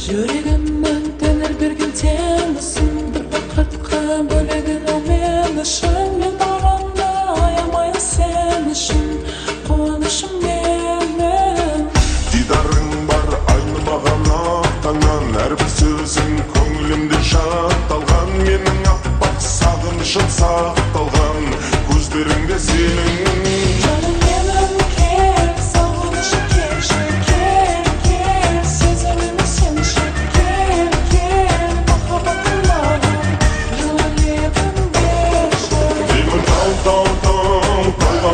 Жүрегімнің тәңір берген теңізсің, бір бақытқа бөлеген ау мен үшін. Мен барғанда аямайын сен үшін, қуанышым менің. Дидарың бар айнымаған ақтаңнан, әрбір сөзің көңілімде жатталған. Менің аппақ сағынышым сақталған, көздеріңде сенің.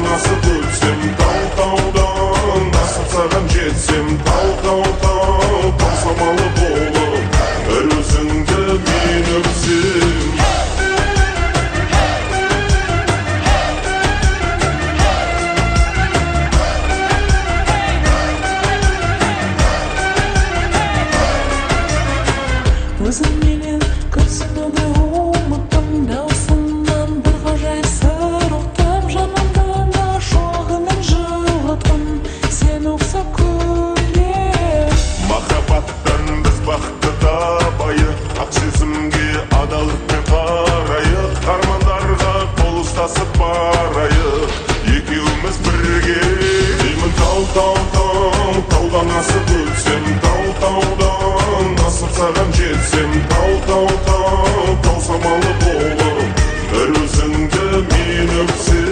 Насып өтсем тау-таудан, асып саған жетсем тау-тау-тау, тау самалы болып, бір өзіңді мен өпсем. Өзің менен күрсінуді ұмыттым, даусыңнан бір ғажайып сыр ұқтым. Жанымда шуағымен жылытқым, сен ұқсап күлем. Махаббаттан біз бақытты табайық, ақ сезімге адалдықпен қарайық, армандарға қол ұстасып барайық, екеуміз бірге. Деймін тау-тау-тау, таудан асып өтсем тау-таудан, асып саған жетсем тау-тау-тау, тау самалы болып, бір өзіңді мен өпсем.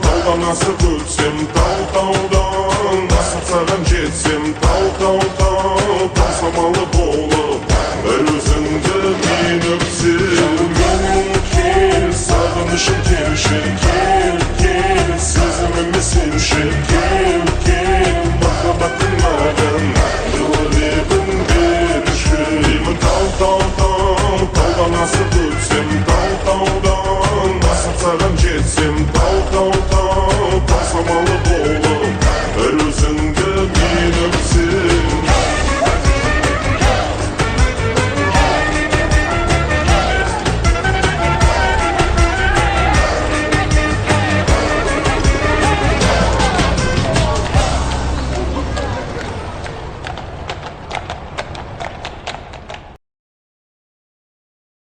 Таудан асып өтсем тау-таудан, асып саған жетсем тау-тау-тау, тау самалы болып, бір өзіңді мен өпсем. Менің кел, сағынышым келші, кел, сезіміме сенші, кел, махаббаттың маған жылы лебін берші. Деймін тау-тау-тау, таудан асып өтсем тау-таудан, асып саған жетсем тау-тау-тау.